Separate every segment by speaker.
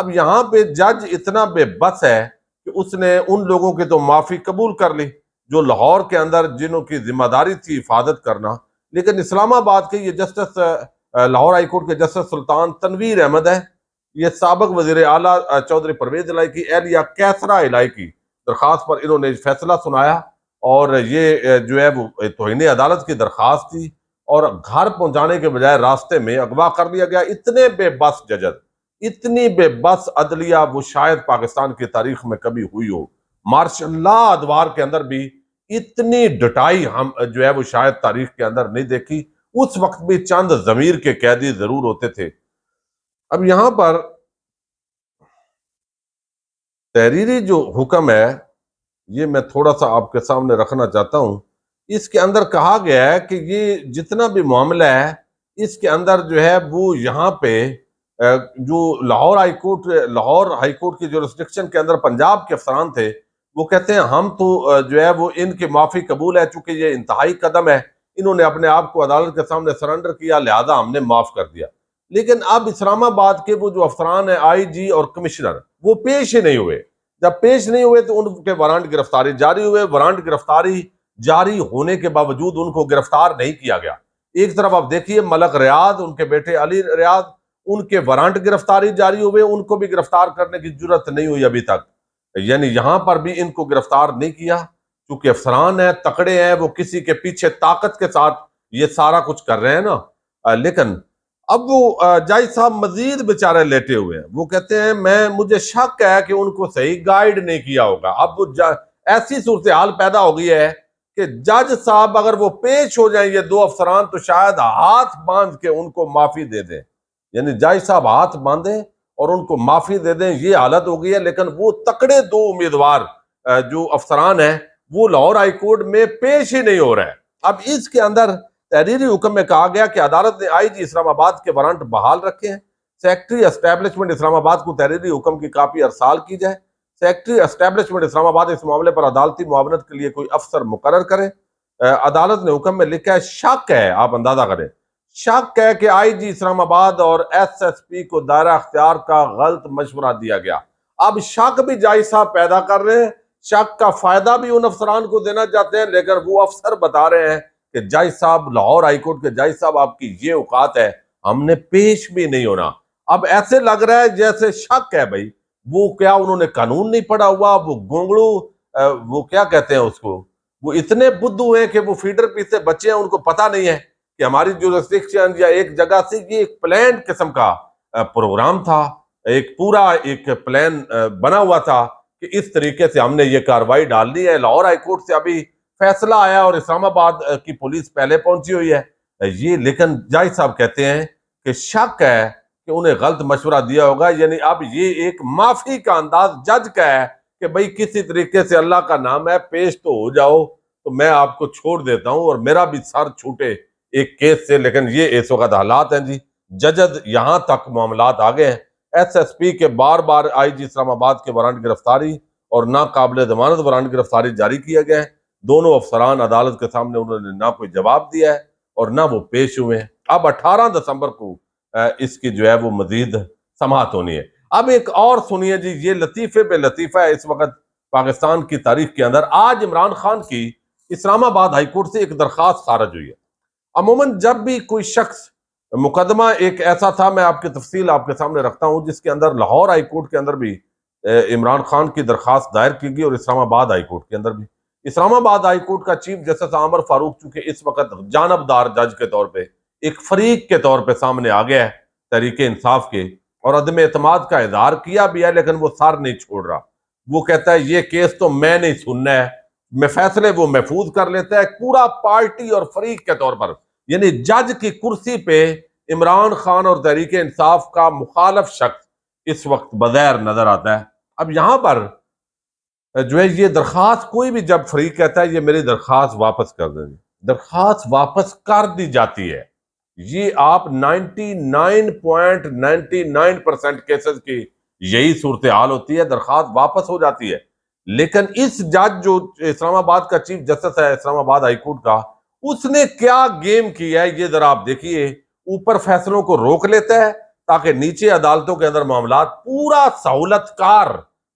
Speaker 1: اب یہاں پہ جج اتنا بے بس ہے کہ اس نے ان لوگوں کی تو معافی قبول کر لی جو لاہور کے اندر جنہوں کی ذمہ داری تھی حفاظت کرنا، لیکن اسلام آباد کے یہ جسٹس لاہور ہائی کورٹ کے جسٹس سلطان تنویر احمد ہے، یہ سابق وزیر اعلیٰ چودھری پرویز الہی کی اہلیہ کیسرا الہی کی درخواست پر انہوں نے فیصلہ سنایا، اور یہ جو ہے وہ توہین عدالت کی درخواست تھی، اور گھر پہنچانے کے بجائے راستے میں اغوا کر لیا گیا۔ اتنے بے بس ججز، اتنی بے بس عدلیہ وہ شاید پاکستان کی تاریخ میں کبھی ہوئی ہو۔ مارشل لا ادوار کے اندر بھی اتنی ڈٹائی ہم جو ہے وہ شاید تاریخ کے اندر نہیں دیکھی۔ اس وقت بھی چند ضمیر کے قیدی ضرور ہوتے تھے۔ اب یہاں پر تحریری جو حکم ہے یہ میں تھوڑا سا آپ کے سامنے رکھنا چاہتا ہوں۔ اس کے اندر کہا گیا ہے کہ یہ جتنا بھی معاملہ ہے اس کے اندر جو ہے وہ یہاں پہ جو لاہور ہائی کورٹ کی جورسڈکشن کے اندر پنجاب کے افسران تھے، وہ کہتے ہیں ہم تو جو ہے وہ ان کی معافی قبول ہے، چونکہ یہ انتہائی قدم ہے، انہوں نے اپنے آپ کو عدالت کے سامنے سرنڈر کیا، لہذا ہم نے معاف کر دیا۔ لیکن اب اسلام آباد کے وہ جو افسران ہیں، آئی جی اور کمشنر، وہ پیش ہی نہیں ہوئے۔ جب پیش نہیں ہوئے تو ان کے وارنٹ گرفتاری جاری ہوئے۔ وارنٹ گرفتاری جاری ہونے کے باوجود ان کو گرفتار نہیں کیا گیا۔ ایک طرف آپ دیکھیے ملک ریاض، ان کے بیٹے علی ریاض، ان کے وارنٹ گرفتاری جاری ہوئے، ان کو بھی گرفتار کرنے کی جرت نہیں ہوئی ابھی تک، یعنی یہاں پر بھی ان کو گرفتار نہیں کیا، کیونکہ افسران ہیں، تکڑے ہیں، وہ کسی کے پیچھے طاقت کے ساتھ یہ سارا کچھ کر رہے ہیں نا۔ لیکن اب وہ جائی صاحب مزید بیچارے لیٹے ہوئے ہیں، وہ کہتے ہیں مجھے شک ہے کہ ان کو صحیح گائیڈ نہیں کیا ہوگا۔ اب وہ ایسی صورتحال پیدا ہو گئی ہے کہ جج صاحب اگر وہ پیش ہو جائیں یہ دو افسران تو شاید ہاتھ باندھ کے ان کو معافی دے دیں، یعنی جج صاحب ہاتھ باندھیں اور ان کو معافی دے دیں، یہ حالت ہو گئی ہے۔ لیکن وہ تکڑے دو امیدوار جو افسران ہیں وہ لاہور ہائی کورٹ میں پیش ہی نہیں ہو رہے۔ اب اس کے اندر تحریری حکم میں کہا گیا کہ عدالت نے آئی جی اسلام آباد کے وارنٹ بحال رکھے ہیں، سیکٹری اسٹیبلشمنٹ اسلام آباد کو تحریری حکم کی کاپی ارسال کی جائے، سیکٹری اسٹیبلشمنٹ اسلام آباد اس معاملے پر عدالتی معاونت کے لیے کوئی افسر مقرر کرے۔ عدالت نے حکم میں لکھا ہے شک ہے، آپ اندازہ کریں، شک ہے کہ آئی جی اسلام آباد اور ایس ایس پی کو دائرہ اختیار کا غلط مشورہ دیا گیا۔ اب شک بھی جائی صاحب پیدا کر رہے ہیں، شک کا فائدہ بھی ان افسران کو دینا چاہتے ہیں، لیکن وہ افسر بتا رہے ہیں کہ جج صاحب، لاہور ہائی کورٹ کے جج صاحب، آپ کی یہ اوقات ہے، ہم نے پیش بھی نہیں ہونا۔ اب ایسے لگ رہا ہے جیسے شک ہے بھائی، وہ کیا انہوں نے قانون نہیں پڑھا ہوا، وہ گونگڑو، وہ کیا کہتے ہیں اس کو، وہ اتنے بدھو ہیں کہ وہ فیڈر پیسے بچے ہیں، ان کو پتہ نہیں ہے کہ ہماری جورسڈکشن یا ایک جگہ سے یہ ایک پلان قسم کا پروگرام تھا، ایک پورا ایک پلان بنا ہوا تھا کہ اس طریقے سے ہم نے یہ کاروائی ڈالنی ہے۔ لاہور ہائی کورٹ سے ابھی فیصلہ آیا اور اسلام آباد کی پولیس پہلے پہنچی ہوئی ہے یہ، لیکن جج صاحب کہتے ہیں کہ شک ہے کہ انہیں غلط مشورہ دیا ہوگا۔ یعنی اب یہ ایک معافی کا انداز جج کا ہے کہ بھئی کسی طریقے سے اللہ کا نام ہے، پیش تو ہو جاؤ تو میں آپ کو چھوڑ دیتا ہوں اور میرا بھی سر چھوٹے ایک کیس سے۔ لیکن یہ اس وقت حالات ہیں جی، ججز یہاں تک معاملات آگئے ہیں۔ ایس ایس پی کے بار بار آئی جی اسلام آباد کے وارنٹ گرفتاری اور ناقابل ضمانت وارنٹ گرفتاری جاری کیے گئے ہیں۔ دونوں افسران عدالت کے سامنے انہوں نے نہ کوئی جواب دیا ہے اور نہ وہ پیش ہوئے ہیں۔ اب 18 دسمبر کو اس کی جو ہے وہ مزید سماعت ہونی ہے۔ اب ایک اور سنیے جی، یہ لطیفے پہ لطیفہ ہے اس وقت پاکستان کی تاریخ کے اندر۔ آج عمران خان کی اسلام آباد ہائی کورٹ سے ایک درخواست خارج ہوئی ہے۔ عموماً جب بھی کوئی شخص مقدمہ ایک ایسا تھا، میں آپ کی تفصیل آپ کے سامنے رکھتا ہوں، جس کے اندر لاہور ہائی کورٹ کے اندر بھی عمران خان کی درخواست دائر کی گئی اور اسلام آباد ہائی کورٹ کے اندر بھی۔ اسلام آباد ہائی کورٹ کا چیف جسٹس عامر فاروق چونکہ اس وقت جانبدار جج کے طور پہ، ایک فریق کے طور پہ سامنے آ گیا ہے تحریک انصاف کے، اور عدم اعتماد کا اظہار کیا بھی ہے، لیکن وہ سر نہیں چھوڑ رہا۔ وہ کہتا ہے یہ کیس تو میں نہیں سننا ہے، میں فیصلے وہ محفوظ کر لیتا ہے پورا پارٹی اور فریق کے طور پر۔ یعنی جج کی کرسی پہ عمران خان اور تحریک انصاف کا مخالف شخص اس وقت بظاہر نظر آتا ہے۔ اب یہاں پر جو ہے یہ درخواست، کوئی بھی جب فریق کہتا ہے یہ میری درخواست واپس کر دیں، درخواست واپس کر دی جاتی ہے۔ یہ آپ 99.99% کیسز کی یہی صورتحال ہوتی ہے، درخواست واپس ہو جاتی ہے۔ لیکن اس جج جو اسلام آباد کا چیف جسٹس ہے اسلام آباد ہائی کورٹ کا، اس نے کیا گیم کی ہے یہ ذرا آپ دیکھیے۔ اوپر فیصلوں کو روک لیتا ہے تاکہ نیچے عدالتوں کے اندر معاملات پورا سہولت کار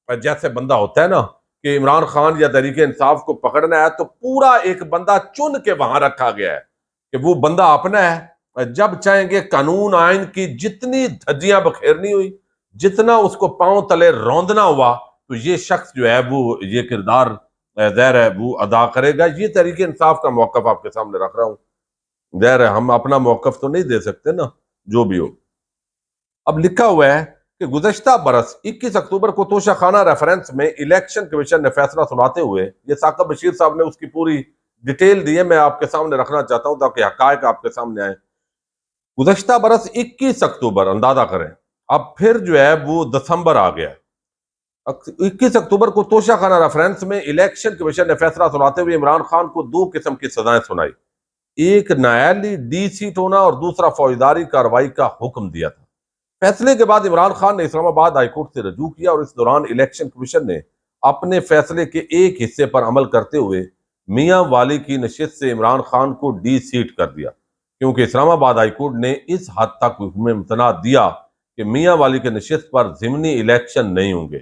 Speaker 1: جیسے بندہ ہوتا ہے نا کہ عمران خان یا تحریک انصاف کو پکڑنا ہے تو پورا ایک بندہ چن کے وہاں رکھا گیا ہے کہ وہ بندہ اپنا ہے، جب چاہیں گے قانون آئین کی جتنی دھجیاں بکھیرنی ہوئی، جتنا اس کو پاؤں تلے روندنا ہوا تو یہ شخص جو ہے وہ یہ کردار ظاہر ہے وہ ادا کرے گا۔ یہ تحریک انصاف کا موقف آپ کے سامنے رکھ رہا ہوں، ظاہر ہے ہم اپنا موقف تو نہیں دے سکتے نا جو بھی ہو۔ اب لکھا ہوا ہے کہ گزشتہ برس 21 اکتوبر کو توشہ خانہ ریفرنس میں الیکشن کمیشن نے فیصلہ سناتے ہوئے، یہ ثاقب بشیر صاحب نے اس کی پوری ڈیٹیل دی ہے، میں آپ کے سامنے رکھنا چاہتا ہوں تاکہ حقائق آپ کے سامنے آئیں۔ گزشتہ برس 21 اکتوبر اندازہ کریں، اب پھر جو ہے وہ دسمبر آ گیا۔ 21 اکتوبر کو توشہ خانہ ریفرنس میں الیکشن کمیشن نے فیصلہ سناتے ہوئے عمران خان کو 2 قسم کی سزائیں سنائی، ایک نیالی ڈی سیٹ ہونا اور دوسرا فوجداری کارروائی کا حکم دیا تھا۔ فیصلے کے بعد عمران خان نے اسلام آباد ہائی کورٹ سے رجوع کیا اور اس دوران الیکشن کمیشن نے اپنے فیصلے کے ایک حصے پر عمل کرتے ہوئے میاں والی کی نشست سے عمران خان کو ڈی سیٹ کر دیا، کیونکہ اسلام آباد ہائی کورٹ نے اس حد تک حکم امتناع دیا کہ میاں والی کے نشست پر ضمنی الیکشن نہیں ہوں گے۔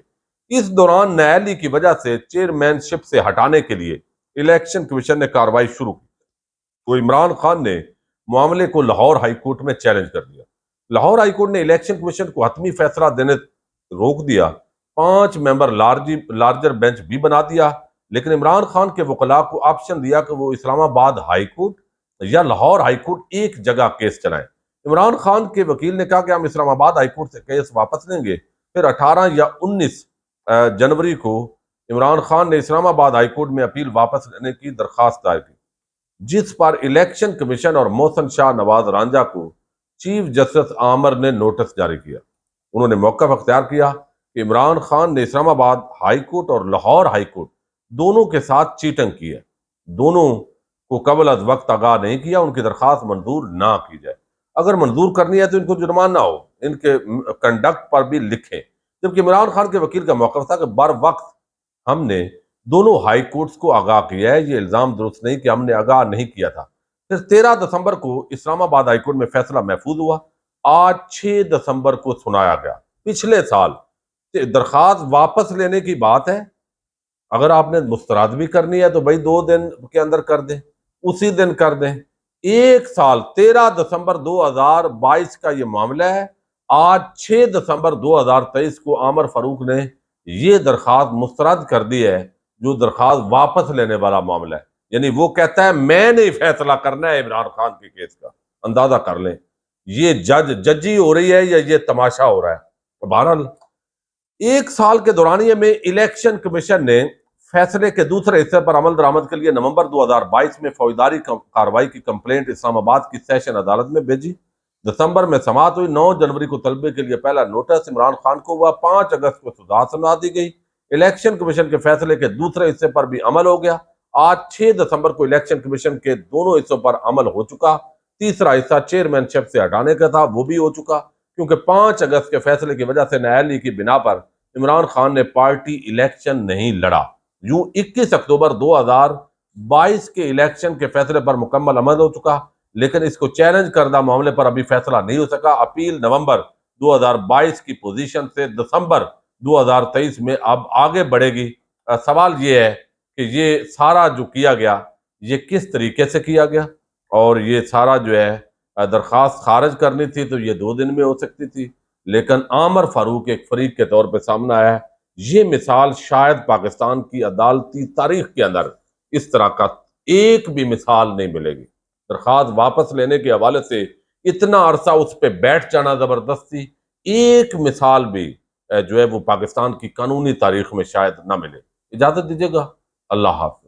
Speaker 1: اس دوران نیالی کی وجہ سے چیئرمین شپ سے ہٹانے کے لیے الیکشن کمیشن نے کارروائی شروع کی تو عمران خان نے معاملے کو لاہور ہائی کورٹ میں چیلنج کر دیا۔ لاہور ہائی کورٹ نے الیکشن کمیشن کو حتمی فیصلہ دینے روک دیا، 5 ممبر لارجر بینچ بھی بنا دیا، لیکن عمران خان کے وکلاء کو آپشن دیا کہ وہ اسلام آباد ہائی کورٹ یا لاہور ہائی کورٹ ایک جگہ کیس چلائیں۔ عمران خان کے وکیل نے کہا کہ ہم اسلام آباد ہائی کورٹ سے کیس واپس لیں گے۔ پھر 18 یا 19 جنوری کو عمران خان نے اسلام آباد ہائی کورٹ میں اپیل واپس لینے کی درخواست دائر کی، جس پر الیکشن کمیشن اور محسن شاہ نواز رانجھا کو چیف جسٹس عامر نے نوٹس جاری کیا۔ انہوں نے موقف اختیار کیا کہ عمران خان نے اسلام آباد ہائی کورٹ اور لاہور ہائی کورٹ دونوں کے ساتھ چیٹنگ کی ہے، دونوں کو قبل از وقت آگاہ نہیں کیا، ان کی درخواست منظور نہ کی جائے، اگر منظور کرنی ہے تو ان کو جرمانہ ہو، ان کے کنڈکٹ پر بھی لکھیں۔ جبکہ عمران خان کے وکیل کا موقف تھا کہ بر وقت ہم نے دونوں ہائی کورٹس کو آگاہ کیا ہے، یہ الزام درست نہیں کہ ہم نے آگاہ نہیں کیا تھا۔ پھر 13 دسمبر کو اسلام آباد ہائی کورٹ میں فیصلہ محفوظ ہوا، آج 6 دسمبر کو سنایا گیا۔ پچھلے سال درخواست واپس لینے کی بات ہے، اگر آپ نے مسترد بھی کرنی ہے تو بھائی 2 دن کے اندر کر دیں، اسی دن کر دیں۔ 1 سال 13 دسمبر 2022 کا یہ معاملہ ہے، آج 6 دسمبر 2023 کو عامر فاروق نے یہ درخواست مسترد کر دی ہے، جو درخواست واپس لینے والا معاملہ ہے، یعنی وہ کہتا ہے میں نہیں فیصلہ کرنا ہے عمران خان کے کیس کا۔ اندازہ کر لیں یہ ججی ہو رہی ہے یا یہ تماشا ہو رہا ہے۔ بہرحال 1 سال کے دورانیے میں الیکشن کمیشن نے فیصلے کے دوسرے حصے پر عمل درآمد کے لیے نومبر 2022 میں فوجداری کارروائی کی کمپلینٹ اسلام آباد کی سیشن عدالت میں بھیجی۔ دسمبر میں سماعت ہوئی، 9 جنوری کو طلبے کے لیے پہلا نوٹس عمران خان کو ہوا، 5 اگست کو سزا سنا دی گئی۔ الیکشن کمیشن کے فیصلے کے دوسرے حصے پر بھی عمل ہو گیا۔ آج 6 دسمبر کو الیکشن کمیشن کے دونوں حصوں پر عمل ہو چکا۔ تیسرا حصہ چیئرمین شپ سے ہٹانے کا تھا، وہ بھی ہو چکا، کیونکہ 5 اگست کے فیصلے کی وجہ سے نیالی کی بنا پر عمران خان نے پارٹی الیکشن نہیں لڑا۔ یوں 21 اکتوبر 2022 کے الیکشن کے فیصلے پر مکمل عمل ہو چکا، لیکن اس کو چیلنج کردہ معاملے پر ابھی فیصلہ نہیں ہو سکا۔ اپیل نومبر 2022 کی پوزیشن سے دسمبر 2023 میں اب آگے بڑھے گی۔ سوال یہ ہے کہ یہ سارا جو کیا گیا یہ کس طریقے سے کیا گیا، اور یہ سارا جو ہے درخواست خارج کرنی تھی تو یہ 2 دن میں ہو سکتی تھی، لیکن عامر فاروق ایک فریق کے طور پہ سامنے آیا ہے۔ یہ مثال شاید پاکستان کی عدالتی تاریخ کے اندر اس طرح کا ایک بھی مثال نہیں ملے گی۔ درخواست واپس لینے کے حوالے سے اتنا عرصہ اس پہ بیٹھ جانا زبردستی، ایک مثال بھی جو ہے وہ پاکستان کی قانونی تاریخ میں شاید نہ ملے۔ اجازت دیجیے گا، اللہ حافظ۔